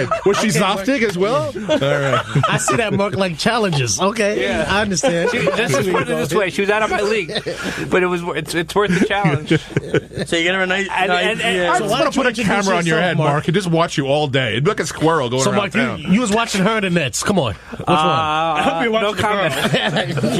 right. Was she Zoftig as well? All right. I see that mark like challenges. Okay, yeah. I understand. Just put it this way: she was out of my league, but it's worth the challenge. So you get her a nice. I just want to put a camera on your head, Mark, and just watch you all day. It'd be like a squirrel going around town. You was watching her and the Nets. Come on. Which one? I hope you watched no comment.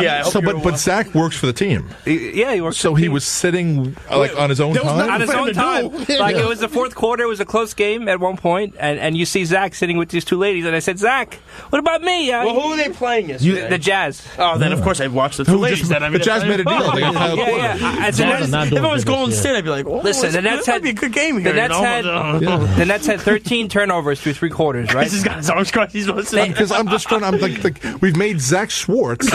Yeah. But Zach works for the team. Yeah, he works. So he was sitting on his own time. On his own time. Like it was the fourth quarter. It was a close game at one point, and you see Zach sitting with these two ladies, and I said, Zach, what about me? Well, who are they playing yesterday? The Jazz. Oh, then of course I watched the two ladies. The Jazz made a deal. They got Kyle Korver. If it was Golden State, I'd be like, oh, listen, the Nets might be a good game here. The Nets had 13 turnovers through three quarters, right? This has got his arms crossed. He's listening. Because I'm just trying. I'm like, we've made Zach Schwartz his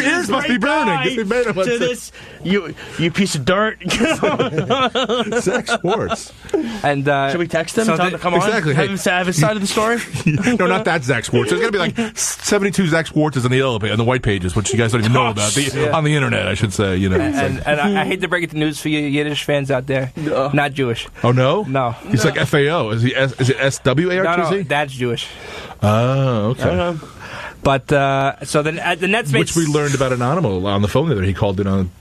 ears must be burning. To this, you piece of dirt. Zach Schwartz. And should we text him? Tell him to come on. Exactly. Have his side of the story. No, not that Zach Schwartz. There's going to be like 72 Zach Schwartzes on the white pages, which you guys don't even know about on the internet. I should say. And I hate to break it the news for you Yiddish fans out there. Not Jewish. Oh no. No. He's like FAO. Is it SWARTZ? No, that's Jewish. Oh, okay. But so the Nets made... Which we learned about an animal on the phone the other day. He called in on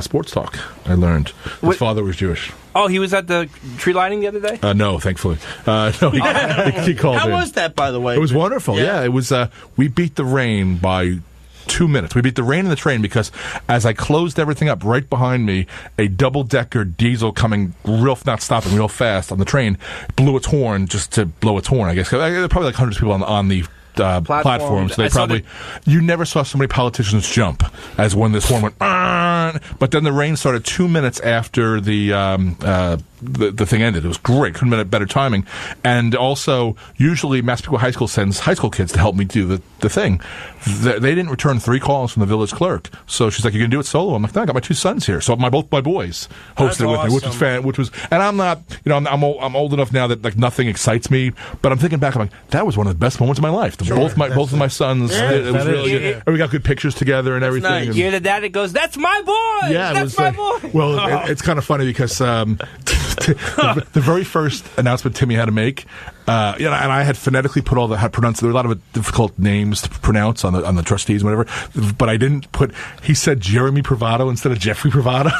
Sports Talk. I learned. His father was Jewish. Oh, he was at the tree lighting the other day? No, thankfully. No, he called How in. was that, by the way? It was wonderful. Yeah, it was. We beat the rain by 2 minutes. We beat the rain in the train because as I closed everything up right behind me, a double-decker diesel coming not stopping real fast on the train blew its horn just to blow its horn, I guess. There were probably like hundreds of people on the platform. So you never saw so many politicians jump as when this horn went. But then the rain started 2 minutes after the thing ended. It was great. Couldn't have been better timing. And also, usually Massapequa High School sends high school kids to help me do the thing. They didn't return 3 calls from the village clerk. So she's like, "You can do it solo." I'm like, "No, I got my 2 sons here." So both my boys hosted it with me, which was, and I'm not, I'm old enough now that like nothing excites me. But I'm thinking back, I'm like, that was one of the best moments of my life. Both of my sons. It was really good. And we got good pictures together and everything. Nice. You're the dad that goes, "That's my boy." Yeah, that's my boy. Well, it's kind of funny because the very first announcement Timmy had to make, and I had phonetically put all how to pronounce. There were a lot of difficult names to pronounce on the trustees, and whatever. But I didn't put. He said Jeremy Privado instead of Jeffrey Privado.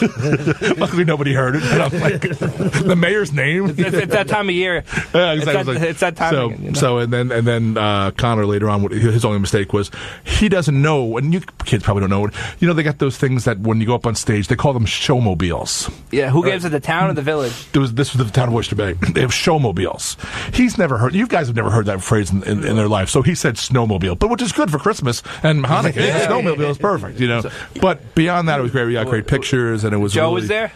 Luckily, nobody heard it. And I'm like, the mayor's name. It's that time of year. Yeah, exactly. It's that time. So, again, so and then Connor later on, his only mistake was he doesn't know, and you kids probably don't know. They got those things that when you go up on stage, they call them showmobiles. Yeah, who gives it, the town or the village? This was the town of Oyster Bay. They have showmobiles. He's never heard. You guys have never heard that phrase in their life. So he said snowmobile, but which is good for Christmas and Hanukkah. Yeah, snowmobile is perfect, But beyond that, it was great. We got great pictures, and it was. Joe was there.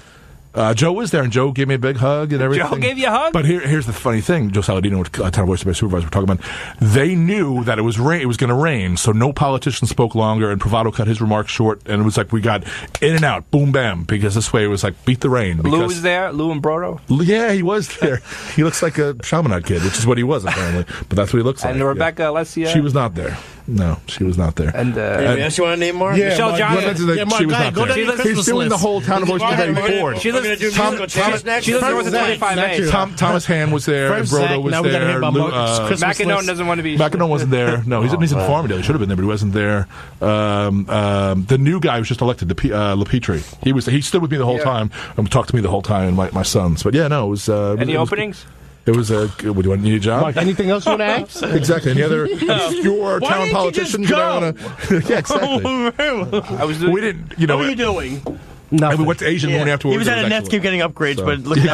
Joe was there, and Joe gave me a big hug and everything. Joe gave you a hug? But here's the funny thing. Joe Saladino, town of Oyster Bay supervisor, were talking about. They knew that it was going to rain, so no politician spoke longer, and Privado cut his remarks short, and it was like we got in and out, boom, bam, because this way it was like beat the rain. Lou was there? Lou and Brodo? Yeah, he was there. He looks like a Chaminade kid, which is what he was, apparently. But that's what he looks like. And Rebecca Alessia? She was not there. No, she was not there. And anybody else you want to name more? Yeah, Michelle Johnson. She was not there. He's doing the whole town of Oyster Bay board. She lives north of 25A. Thomas Hand was there. Brodo was there. McEnone doesn't want to be. McEnone wasn't there. No, he's in Farmingdale. He should have been there, but he wasn't there. The new guy was just elected, LePetri. He stood with me the whole time and talked to me the whole time, and my sons. But yeah, no, it was. Any openings? It was a. Would you want to need a job? Mark, anything else you want to ask? Exactly. Any other obscure town politicians? Yeah, exactly. We didn't. What were you doing? Nothing. We went to Asian morning afterwards. He was at a Nets keep getting upgrades, but look at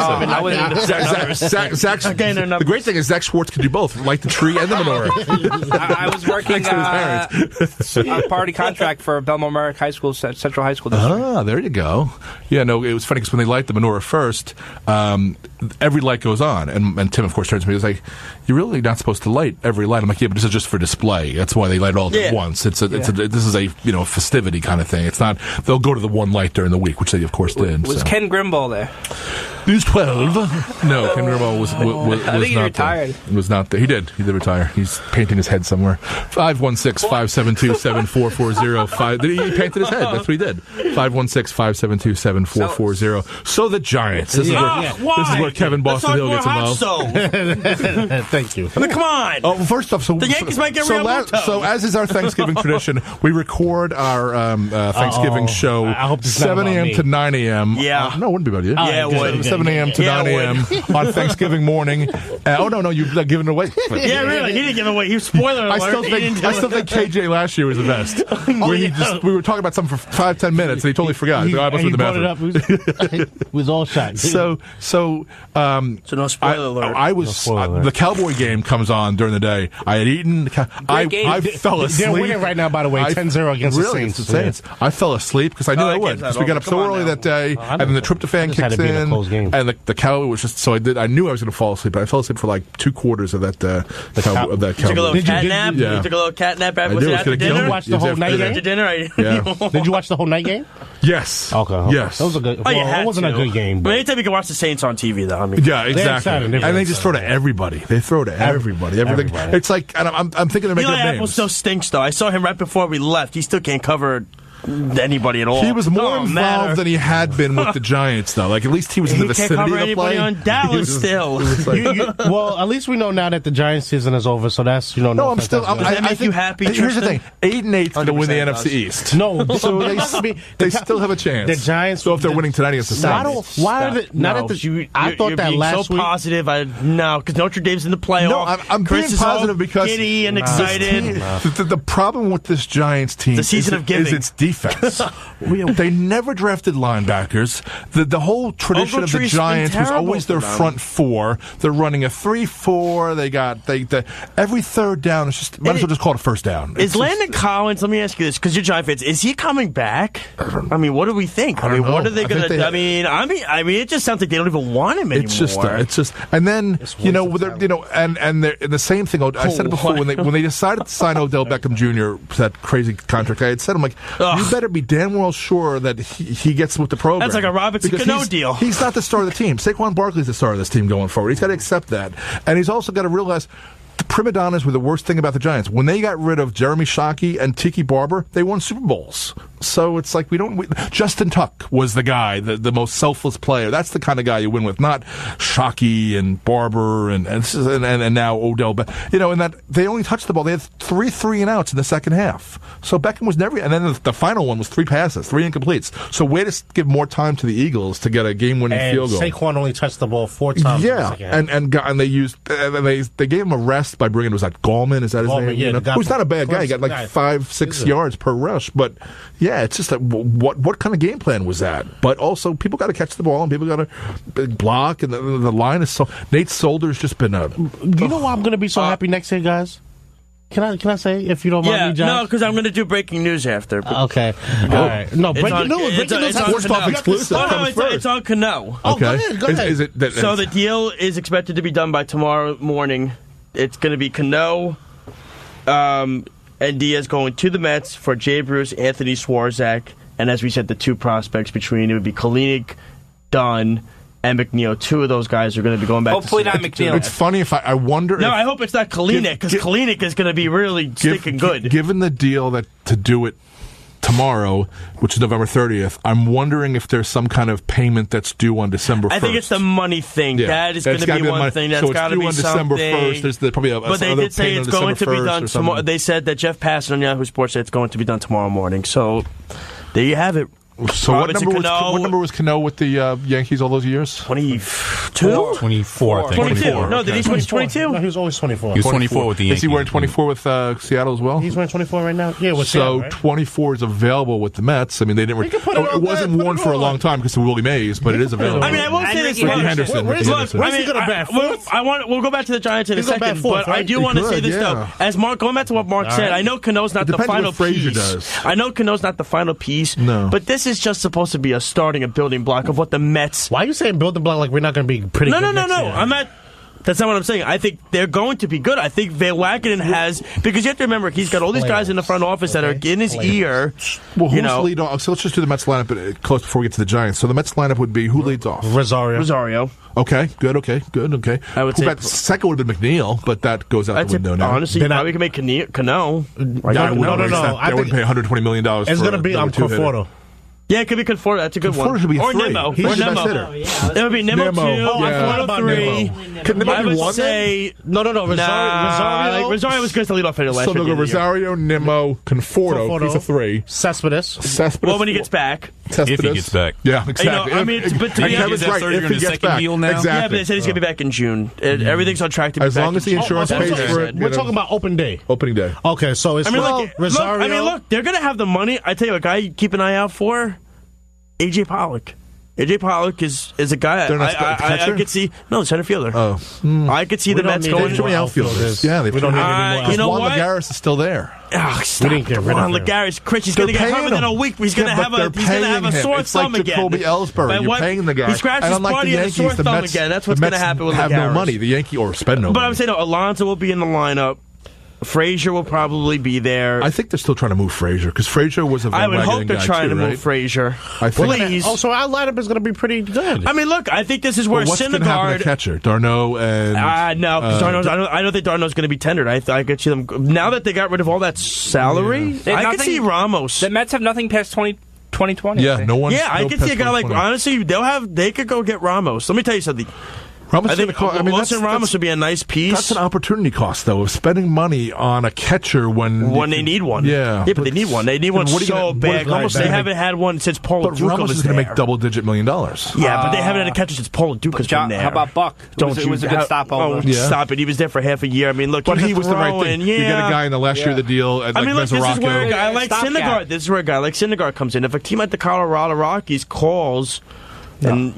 the great thing is Zach Schwartz could do both, light the tree and the menorah. I was working a party contract for Belmont Merrick High School, Central High School District. Ah, there you go. Yeah, no, it was funny because when they light the menorah first, every light goes on, and Tim, of course, turns to me and is like, "You're really not supposed to light every light." I'm like, "Yeah, but this is just for display. That's why they light it all at once. This is a festivity kind of thing. It's not. They'll go to the one light during the week, which they of course did." Was Ken Grimble there? He's 12. No, Ken Romo was I think he not retired. there. Was not there. He did retire. He's painting his head somewhere. 516-572-7440. He painted his head. That's what he did. 516-572-7440. So the Giants. This is where Kevin Boston Hill gets involved. Thank you. I mean, come on. Oh, first off, The Yankees might get Realmuto. So as is our Thanksgiving tradition, we record our Thanksgiving show I hope this is not 7 about a.m. me. to 9 a.m. Yeah. No, it wouldn't be about you. Yeah, it would. 7 a.m. to Yeah, 9 it a.m. on Thanksgiving morning. No, you're giving it away. Yeah, really. He didn't give it away. He was spoiler alert. I still think KJ last year was the best. We were talking about something for 5-10 minutes, and he totally forgot. He I must have been brought it up. It was all shot. So So no spoiler alert. I was spoiler alert. the Cowboy game comes on during the day. I had eaten. I fell asleep. They're winning right now, by the way, 10-0 against the Saints. I fell asleep because I knew I would. that Because we got up so early that day, and then the tryptophan Just had kicks to be in a in, close game. and the Cowboy was just. So I knew I was going to fall asleep, but I fell asleep for like 2/4 of that. Cow- Of that You took a little Cowboy. cat nap. Yeah. You took a little cat nap. I Was did. it It was after gonna kill dinner? me. You watched the whole night Was it game? after dinner? Yeah. Did you watch the whole night game? Yes. Okay. Yes. That was a good. Oh, you Well, had it wasn't to. a good game. I mean, But anytime you can watch the Saints on TV, though. I mean, Yeah, exactly. excited. They're And they very just throw to everybody. They throw to everybody. Everything. Everybody. It's like, and I'm thinking of making Eli up Apple names. still stinks, though. I saw him right before we left. He still can't cover anybody at all. He was more Don't matter. involved than he had been with the Giants, though. Like, at least he was in the He can't vicinity cover of the play. anybody on Dallas still. well, at least we know now that the Giants season is over, so that's No, I'm still. Does that make you happy, Here's the Tristan? thing: 8-8 to win the 100% NFC East. no. So they still have a chance. The Giants. So if they're winning tonight against the Saints, Why are they not No, at the? you, I thought you're that being last so week. positive. No, because Notre Dame's in the playoff. No, I'm Chris being is all positive because giddy and this excited. team- the problem with this Giants team The season is, of giving. is its defense. They never drafted linebackers. The whole tradition of the Ogletree's been Giants was terrible always for their them. front four. They're running a 3-4. They every third down is just might as well just call it a first down. Is Landon Collins? Let me ask you this, because you're Giant fans. Is he coming back? I mean, what do we think? I don't mean, what know. are they I going think to? they- I mean, it just sounds like they don't even want him anymore. It's just, and then and the same thing. I said it before when they decided to sign Odell Beckham Jr. for that crazy contract. I had said, I'm like, you better be damn well sure that he gets with the program. That's like a Robinson Because Cano deal. He's not the star of the team. Saquon Barkley's the star of this team going forward. He's got to accept that, and he's also got to realize. The prima donnas were the worst thing about the Giants. When they got rid of Jeremy Shockey and Tiki Barber, they won Super Bowls. So it's like Justin Tuck was the guy, the most selfless player. That's the kind of guy you win with, not Shockey and Barber and now Odell. But and that they only touched the ball. They had 3 3-and-outs in the second half. So Beckham was never. And then the final one was 3 passes, 3 incompletes. So way to give more time to the Eagles to get a game-winning field goal. Saquon only touched the ball 4 times. Yeah, and they used they gave him a rest by bringing was that Gallman? Is that his Gallman, name? yeah, the guy who's not a from bad guy. He got like Clemson. 5-6 yards per rush. But yeah, it's just that what kind of game plan was that? But also people got to catch the ball and people got to block and the line is so. Nate Solder's just been a. You know why I'm going to be so happy next year, guys? Can I say, if you don't mind me, Josh? no, because I'm going to do breaking news after. Okay. All right. No, breaking news. Breaking news. Sports Talk exclusive. Oh, no, comes first. it's on Cano. Oh, go ahead. Go ahead. Is it that, So the deal is expected to be done by tomorrow morning. It's going to be Cano and Diaz going to the Mets for Jay Bruce, Anthony Swarzak, and as we said, the 2 prospects between it would be Kalinick, Dunn, and McNeil. 2 of those guys are going to be going back. Hopefully not McNeil. It's funny if I wonder. No, if, I hope it's not Kalinick, because Kalinick is going to be really sticking good. Given the deal that to do it tomorrow, which is November 30th, I'm wondering if there's some kind of payment that's due on December 1st. I think it's the money thing. Yeah. That is going to be one thing. That's got to be on something. December 1st. There's probably but they did say it's going to be done tomorrow. They said that Jeff Passan on Yahoo Sports said it's going to be done tomorrow morning. So there you have it. So what number was Cano with the Yankees all those years? 22? 24, I think. 22. No, Okay. did he switch 22? No, he was always 24. He was 24 with the Yankees. Is he wearing 24 with Seattle as well? He's wearing 24 right now? Yeah, with So Seattle, right? 24 is available with the Mets. I mean, they didn't. You can put it on It wasn't there, put worn it for a on. long time because of Willie Mays, but it is available. I mean, I won't say this Ricky much. Henderson. Where's Ricky he Henderson. Where's he gonna bat fourth? We'll go back to the Giants in a He's gonna second, bat fourth, but I right? do He want to could, say this yeah. though. As Mark, going back to what Mark said, right. I know Cano's not the depends final what Frazier piece. does. I know Cano's not the final piece. No. But this is just supposed to be a building block of what the Mets. Why are you saying build the block like we're not going to be pretty No, good no, no, next no. year? I'm not. That's not what I'm saying. I think they're going to be good. I think Van Wagenen has, because you have to remember, he's got all these guys in the front office that are in his ear. Well, who's lead off? So let's just do the Mets lineup close before we get to the Giants. So the Mets lineup would be, who leads off? Rosario. Okay, good. I would say second would have been McNeil, but that goes out the window now. Honestly, you probably can make Cano. No. I wouldn't pay $120 million. It's going to be Conforto. Yeah, it could be Conforto. That's a good one. Should be or 3. Nemo. He's or the Nemo. best hitter. It would be Nemo 2. Yeah. Conforto 3. Could Nemo I be would 1 say Rosario was good to lead off hitter last year. So they'll go Rosario, Nemo, Conforto. He's a 3. Cespedes. Well, when he gets back. If he gets back. Yeah, exactly. But to be honest, right. If he gets back. Deal now? Exactly. Yeah, but they said he's going to be back in June. Everything's on track to be back. As long as the insurance pays for it. We're talking about opening day. Opening day. Okay, so it's Rosario. Look, they're going to have the money. I tell you, a guy you keep an eye out for, A.J. Pollock. A.J. Pollock is a guy I could see. No, center fielder. Oh. I could see the Mets going. Too many outfielders. Yeah, we don't need any more. You know Juan what? Lagares is still there. Oh, stop. We didn't get rid of him. Lagares, Chris, he's going to get hurt within a week. He's going to have a sore thumb again. It's like Jacoby Ellsbury. You're paying the guy. He scratched his body and a sore thumb again. That's what's going to happen with Lagares. Have no money. The Yankee or spend no money. But I'm saying Alonso will be in the lineup. Frazier will probably be there. I think they're still trying to move Frazier because Frazier was a Van I would Wagenen hope they're trying to move right? Frazier. I think. Please. So our lineup is going to be pretty good. I mean, look, I think this is where what's going to happen to catcher? Darno and... no, because I don't think Darno's going to be tendered. I could see them... Now that they got rid of all that salary, I could see Ramos. The Mets have nothing past 2020. Yeah, no one... Yeah, I could see a guy like... Honestly, they could go get Ramos. Let me tell you something. I think Ramos would be a nice piece. That's an opportunity cost, though, of spending money on a catcher when they need one. Yeah, but they need one. They need one so bad. They haven't had one since Paul Duca was there. Ramos is going to make double-digit $1 million. Yeah, but they haven't had a catcher since Paul Duca's been there. How about Buck? It was a good stopover. Stop it. He was there for half a year. I mean, look, but he was the right thing. You get a guy in the last year of the deal. Like look, this is where a guy like Syndergaard. This is where a guy like Syndergaard comes in. If a team like the Colorado Rockies calls, and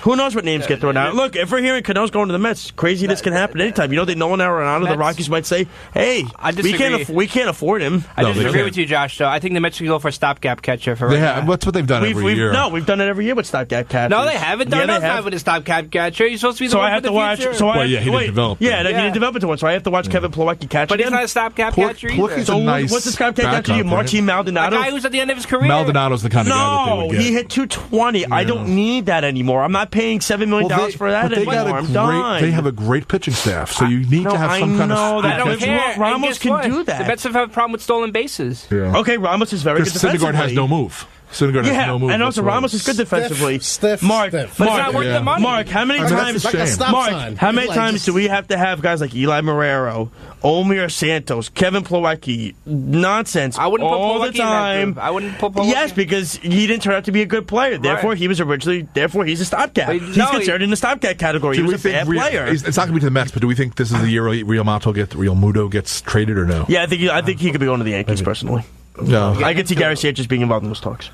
who knows what names get thrown out? Look, if we're hearing Cano's going to the Mets, craziness can happen anytime. They know Arenado, the Rockies might say, "Hey, we can't afford him." I disagree with you, Josh. Though I think the Mets should go for a stopgap catcher for. That's what they've done every year. No, we've done it every year with stopgap catchers. No, they haven't done that with a stopgap catcher. He's supposed to be the one for the future. He didn't develop. Yeah, he didn't develop it to one. So I have to watch Kevin Plawecki catch. But he's not a stopgap catcher either. So what's the stopgap catcher? You, Martin Maldonado, a guy who's at the end of his career. Maldonado's the kind of guy that they would get. He hit 220. I don't need that anymore. I'm not paying $7 million for that anymore. They have a great pitching staff, so you need to have some kind of... I don't care. Ramos can do that. The Mets have a problem with stolen bases. Yeah. Okay, Ramos is very good defensively. Syndergaard has no move. And also Ramos is good defensively. Mark, how many times do we have to have guys like Eli Marrero, Omir Santos, Kevin Plawecki? Nonsense. I wouldn't all put the time. I wouldn't put Plawecki. Yes, because he didn't turn out to be a good player. Therefore, he's a stopgap. He's considered in the stopgap category. He was a bad player. It's not going to be to the Mets, but do we think this is the year Real Muto gets traded or no? Yeah, I think he could be going to the Yankees personally. No. I could see Gary Sanchez being involved in those talks.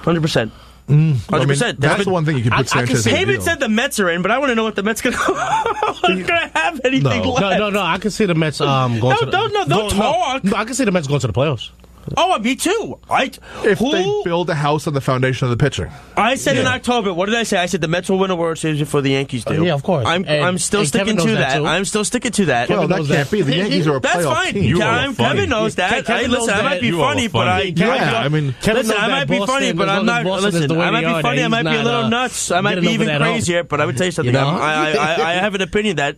100%. 100%. That's the one thing you can put Sanchez in. Haven said the Mets are in, but I want to know what the Mets going to have anything left. No. I can see the Mets going to the... Don't talk. No, I can see the Mets going to the playoffs. Oh, me too. If they build a house on the foundation of the pitching. I said in October, what did I say? I said the Mets will win a World Series before the Yankees do. Yeah, of course. I'm still sticking to that. I'm still sticking to that. Well, that can't be. The Yankees are a playoff team. That's fine. Kevin knows that. Listen, I might be funny, but I might be funny, but I'm not. Listen, I might be funny. I might be a little nuts. I might be even crazier, but I would tell you something. I have an opinion that,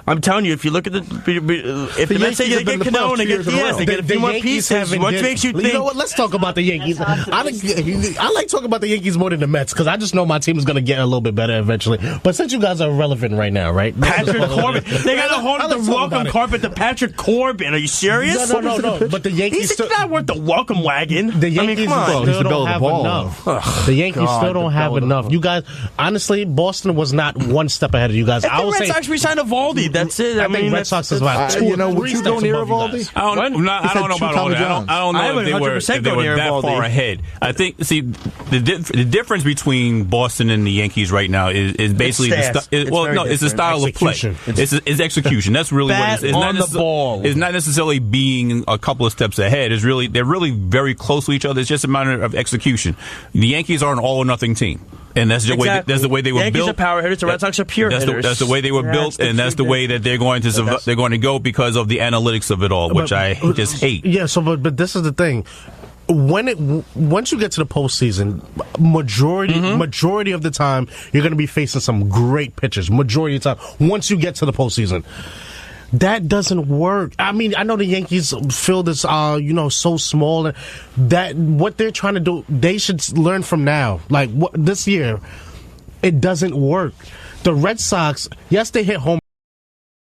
I'm telling you, if you look at if the Mets say they get Cano and they get Diaz, they get a few more pieces. What makes you think? You know what? Let's talk about the Yankees. I like talking about the Yankees more than the Mets because I just know my team is going to get a little bit better eventually. But since you guys are relevant right now, right? Patrick Corbin, they got to hold the welcome carpet to Patrick Corbin. Are you serious? No. But the Yankees he's not worth the welcome wagon. The Yankees still don't have enough. The Yankees still don't have enough. You guys, honestly, Boston was not one step ahead of you guys. I will say, Red Sox re-signed Eovaldi. That's it. I think Red Sox is about would you go near Eovaldi? I don't know about all that. I don't know if they were that far ahead. I think, the difference between Boston and the Yankees right now is basically it's the style of play. It's execution. That's really what it is. On the ball. It's not necessarily being a couple of steps ahead. They're really very close to each other. It's just a matter of execution. The Yankees are an all or nothing team. And that's the way. That's the way they were Yankees built. Yankees are power hitters. The Red Sox are pure hitters. That's the way they were built, and that's the way that they're going to they're going to go because of the analytics of it all, which I just hate. Yeah. So, but this is the thing. Once you get to the postseason, majority of the time you're going to be facing some great pitchers. Majority of the time, once you get to the postseason. That doesn't work. I mean, I know the Yankees field is, so small. That what they're trying to do, they should learn from now. Like this year, it doesn't work. The Red Sox, yes, they hit home